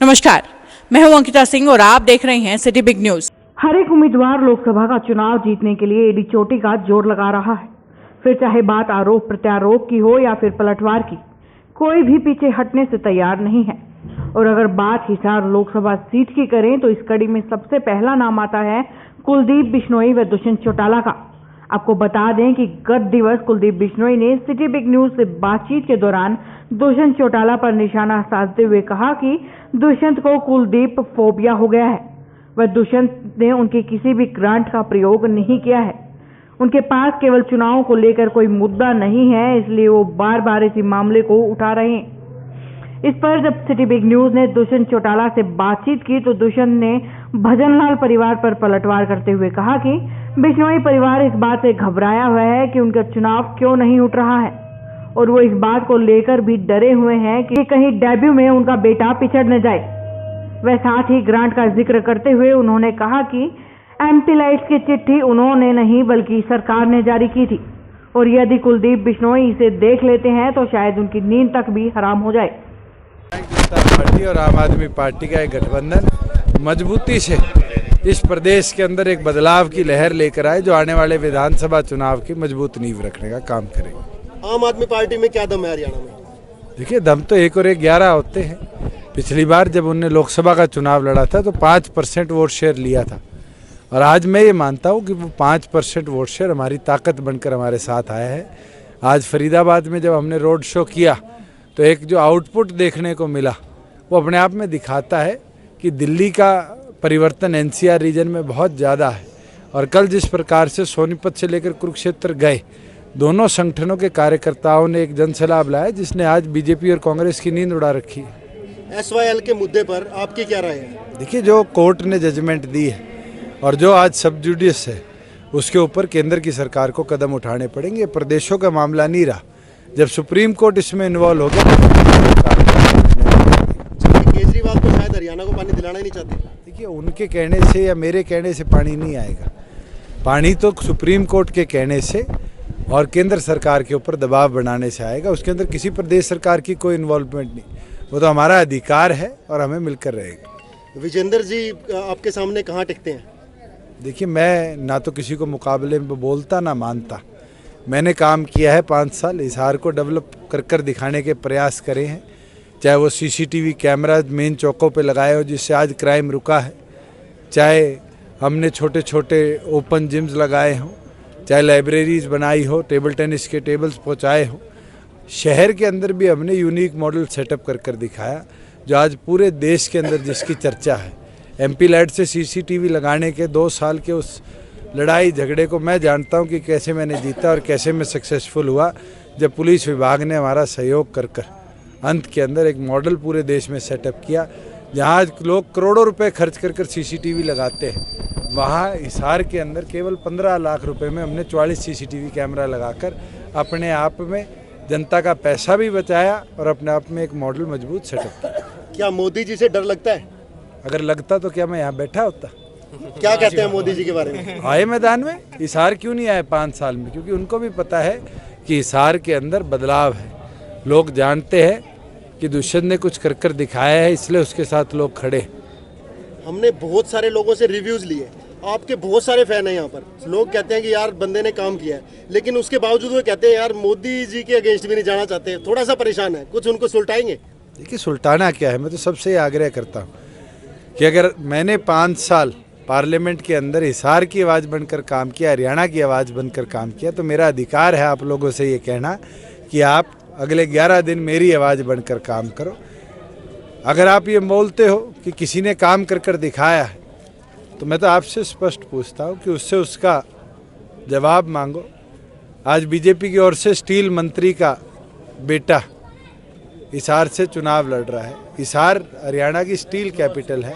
नमस्कार, मैं हूं अंकिता सिंह और आप देख रहे हैं सिटी बिग न्यूज। हर एक उम्मीदवार लोकसभा का चुनाव जीतने के लिए एडी चोटी का जोर लगा रहा है। फिर चाहे बात आरोप प्रत्यारोप की हो या फिर पलटवार की, कोई भी पीछे हटने से तैयार नहीं है। और अगर बात हिसार लोकसभा सीट की करें तो इस कड़ी में सबसे पहला नाम आता है कुलदीप बिश्नोई व दुष्यंत चौटाला का। आपको बता दें कि गत दिवस कुलदीप बिश्नोई ने सिटी बिग न्यूज से बातचीत के दौरान दुष्यंत चौटाला पर निशाना साधते हुए कहा कि दुष्यंत को कुलदीप फोबिया हो गया है। वह दुष्यंत ने उनके किसी भी ग्रांट का प्रयोग नहीं किया है। उनके पास केवल चुनाव को लेकर कोई मुद्दा नहीं है, इसलिए वो बार बार इसी मामले को उठा रहे हैं। इस पर जब सिटी बिग न्यूज ने दुष्यंत चौटाला से बातचीत की तो दुष्यंत ने भजनलाल परिवार पर पलटवार करते हुए कहा कि बिश्नोई परिवार इस बात से घबराया हुआ है कि उनका चुनाव क्यों नहीं उठ रहा है और वो इस बात को लेकर भी डरे हुए हैं कि कहीं डेब्यू में उनका बेटा पिछड़ न जाए। वह साथ ही ग्रांट का जिक्र करते हुए उन्होंने कहा कि एमटी लाइट्स की चिट्ठी उन्होंने नहीं बल्कि सरकार ने जारी की थी और यदि कुलदीप बिश्नोई इसे देख लेते हैं तो शायद उनकी नींद तक भी हराम हो जाए। जनता पार्टी और आम आदमी पार्टी का एक गठबंधन मजबूती से इस प्रदेश के अंदर एक बदलाव की लहर लेकर आए जो आने वाले विधानसभा चुनाव की मजबूत नींव रखने का काम करेगी। आम आदमी पार्टी में क्या दम है हरियाणा में? देखिए, दम तो 1 और 1 11 होते हैं। पिछली बार जब उन्होंने लोकसभा का चुनाव लड़ा था तो 5% वोट शेयर लिया था और आज मैं ये मानता हूँ कि वो 5% वोट शेयर हमारी ताकत बनकर हमारे साथ आया है। आज फरीदाबाद में जब हमने रोड शो किया तो एक जो आउटपुट देखने को मिला वो अपने आप में दिखाता है कि दिल्ली का परिवर्तन एनसीआर रीजन में बहुत ज़्यादा है। और कल जिस प्रकार से सोनीपत से लेकर कुरुक्षेत्र गए दोनों संगठनों के कार्यकर्ताओं ने एक जनसैलाब लाया जिसने आज बीजेपी और कांग्रेस की नींद उड़ा रखी है। SYL के मुद्दे पर आपकी क्या राय है? देखिए, जो कोर्ट ने जजमेंट दी है और जो आज सब जुडिस है उसके ऊपर केंद्र की सरकार को कदम उठाने पड़ेंगे। प्रदेशों का मामला नहीं रहा। जब सुप्रीम कोर्ट इसमें इन्वॉल्व हो गया केजरीवाल तो शायद हरियाणा को पानी दिलाना ही नहीं चाहते। देखिए, उनके कहने से या मेरे कहने से पानी नहीं आएगा। पानी तो सुप्रीम कोर्ट के कहने से और केंद्र सरकार के ऊपर दबाव बनाने से आएगा। उसके अंदर किसी प्रदेश सरकार की कोई इन्वॉल्वमेंट नहीं। वो तो हमारा अधिकार है और हमें मिलकर रहेगा। विजेंद्र जी आपके सामने कहाँ टिकते हैं? देखिए, मैं ना तो किसी को मुकाबले में बोलता ना मानता। मैंने काम किया है 5 साल, हिसार को डेवलप कर दिखाने के प्रयास करे हैं। चाहे वो CCTV कैमरा मेन चौकों पे लगाए हो जिससे आज क्राइम रुका है, चाहे हमने छोटे छोटे ओपन जिम्स लगाए हों, चाहे लाइब्रेरीज बनाई हो, टेबल टेनिस के टेबल्स पहुंचाए हो। शहर के अंदर भी हमने यूनिक मॉडल सेटअप कर दिखाया जो आज पूरे देश के अंदर जिसकी चर्चा है। MP लाइट से CCTV लगाने के 2 साल के उस लड़ाई झगड़े को मैं जानता हूं कि कैसे मैंने जीता और कैसे मैं सक्सेसफुल हुआ जब पुलिस विभाग ने हमारा सहयोग कर अंत के अंदर एक मॉडल पूरे देश में सेटअप किया। जहां आज लोग करोड़ों रुपए खर्च कर CCTV लगाते हैं, वहां हिसार के अंदर केवल 15 लाख रुपए में हमने 44 CCTV कैमरा लगाकर अपने आप में जनता का पैसा भी बचाया और अपने आप में एक मॉडल मजबूत सेटअप किया। क्या मोदी जी से डर लगता है? अगर लगता तो क्या मैं यहाँ बैठा होता? क्या कहते हैं मोदी जी के बारे में? आए मैदान में, हिसार क्यों नहीं आए 5 साल में? क्योंकि उनको भी पता है कि हिसार के अंदर बदलाव है। लोग जानते हैं कि दुष्यंत ने कुछ कर दिखाया है, इसलिए उसके साथ लोग खड़े। हमने बहुत सारे लोगों से रिव्यूज लिए, आपके बहुत सारे फैन हैं यहाँ पर। लोग कहते हैं कि यार बंदे ने काम किया है, लेकिन उसके बावजूद वो कहते हैं यार मोदी जी के अगेंस्ट भी नहीं जाना चाहते। थोड़ा सा परेशान है, कुछ उनको सुलटाएंगे? देखिए, सुल्ताना क्या है, मैं तो सबसे आग्रह करता हूँ कि अगर मैंने 5 साल पार्लियामेंट के अंदर हिसार की आवाज़ बनकर काम किया, हरियाणा की आवाज़ बनकर काम किया, तो मेरा अधिकार है आप लोगों से ये कहना कि आप अगले 11 दिन मेरी आवाज़ बनकर काम करो। अगर आप ये बोलते हो कि किसी ने काम कर दिखाया है तो मैं तो आपसे स्पष्ट पूछता हूँ कि उससे उसका जवाब मांगो। आज बीजेपी की ओर से स्टील मंत्री का बेटा हिसार से चुनाव लड़ रहा है। हिसार हरियाणा की स्टील कैपिटल है।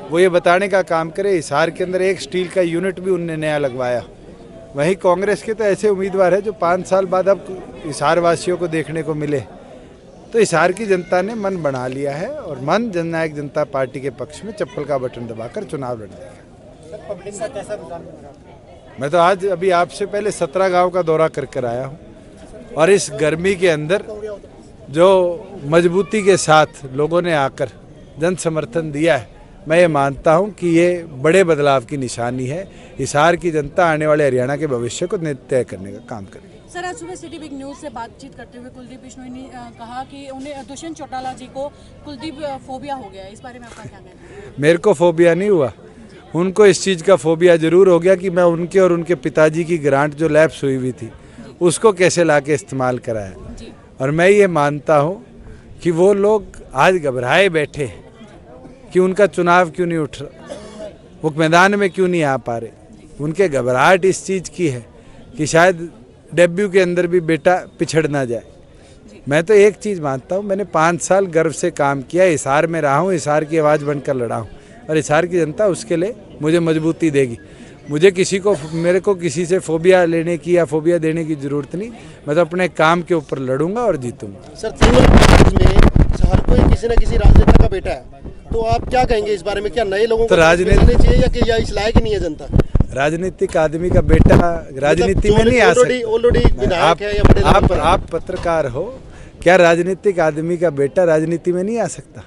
वो ये बताने का काम करे हिसार के अंदर एक स्टील का यूनिट भी उनने नया लगवाया। वहीं कांग्रेस के तो ऐसे उम्मीदवार है जो 5 साल बाद अब हिसार वासियों को देखने को मिले। तो हिसार की जनता ने मन बना लिया है और मन जननायक जनता पार्टी के पक्ष में चप्पल का बटन दबाकर चुनाव लड़ेगा। मैं तो आज अभी आपसे पहले 17 गांव का दौरा कर आया हूं और इस गर्मी के अंदर जो मजबूती के साथ लोगों ने आकर जन समर्थन दिया है, मैं ये मानता हूँ कि ये बड़े बदलाव की निशानी है। हिसार की जनता आने वाले हरियाणा के भविष्य को तय करने का काम करेगी। सर, आज सुबह सिटी बिग न्यूज़ से बातचीत करते हुए कुलदीप बिश्नोई ने कहा कि उन्हें दुष्यंत चौटाला जी को कुलदीप फोबिया हो गया है। इस बारे में आपका क्या कहना है? मेरे को फोबिया नहीं हुआ, उनको इस चीज़ का फोबिया जरूर हो गया कि मैं उनके और उनके पिताजी की ग्रांट जो लैप्स हुई हुई थी उसको कैसे लाके इस्तेमाल कराया। और मैं ये मानता हूँ कि वो लोग आज घबराए बैठे हैं कि उनका चुनाव क्यों नहीं उठ रहा, वो मैदान में क्यों नहीं आ पा रहे। उनके घबराहट इस चीज़ की है कि शायद डेब्यू के अंदर भी बेटा पिछड़ ना जाए। मैं तो एक चीज़ मानता हूँ, मैंने 5 साल गर्व से काम किया, हिसार में रहा हूँ, हिसार की आवाज़ बनकर लड़ा हूँ और हिसार की जनता उसके लिए मुझे मजबूती देगी। मुझे मेरे को किसी से फोबिया लेने की या फोबिया देने की ज़रूरत नहीं, मैं तो अपने काम के ऊपर लड़ूंगा और जीतूंगा। सर, तृणमूल में हर कोई किसी न किसी राजनेता का बेटा है, तो आप क्या कहेंगे इस बारे में? क्या नए लोगों को मिलने चाहिए या इस लायक ही नहीं है जनता? राजनीतिक आदमी का बेटा राजनीति में नहीं आ सकता। ऑलरेडी विधायक है या बड़े लेवल पर? आप पत्रकार हो, क्या राजनीतिक आदमी का बेटा राजनीति में नहीं आ सकता?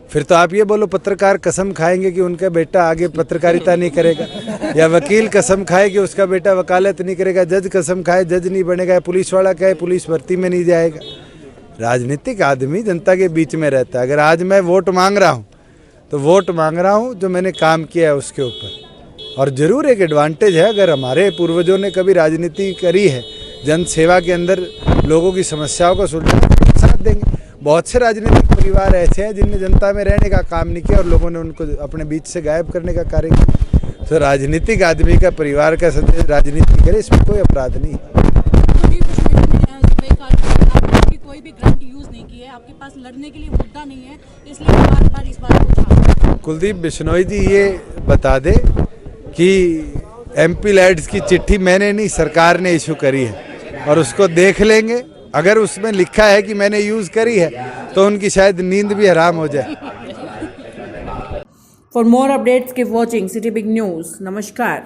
फिर तो आप ये बोलो पत्रकार कसम खाएंगे कि उनका बेटा आगे पत्रकारिता नहीं करेगा, या वकील कसम खाए कि उसका बेटा वकालत नहीं करेगा, जज कसम खाए जज नहीं बनेगा, पुलिस वाला कहे पुलिस भर्ती में नहीं जाएगा। राजनीतिक आदमी जनता के बीच में रहता है। अगर आज मैं वोट मांग रहा हूँ तो वोट मांग रहा हूँ जो मैंने काम किया है उसके ऊपर। और ज़रूर एक एडवांटेज है, अगर हमारे पूर्वजों ने कभी राजनीति करी है जन सेवा के अंदर लोगों की समस्याओं को सुलझाने साथ देंगे। बहुत से राजनीतिक परिवार ऐसे हैं जिनने जनता में रहने का काम नहीं किया और लोगों ने उनको अपने बीच से गायब करने का कार्य किया। तो राजनीतिक आदमी का परिवार का सदस्य राजनीति करे, इसमें कोई अपराध नहीं। कोई भी ग्रांट यूज नहीं की है, आपके पास लड़ने के लिए मुद्दा नहीं है, इसलिए बार-बार इस बात। कुलदीप बिश्नोई जी ये बता दे कि MP लैड्स की चिट्ठी मैंने नहीं, सरकार ने इशू करी है और उसको देख लेंगे। अगर उसमें लिखा है कि मैंने यूज़ करी है तो उनकी शायद नींद भी हराम हो जाए। For more updates keep watching city big news. नमस्कार।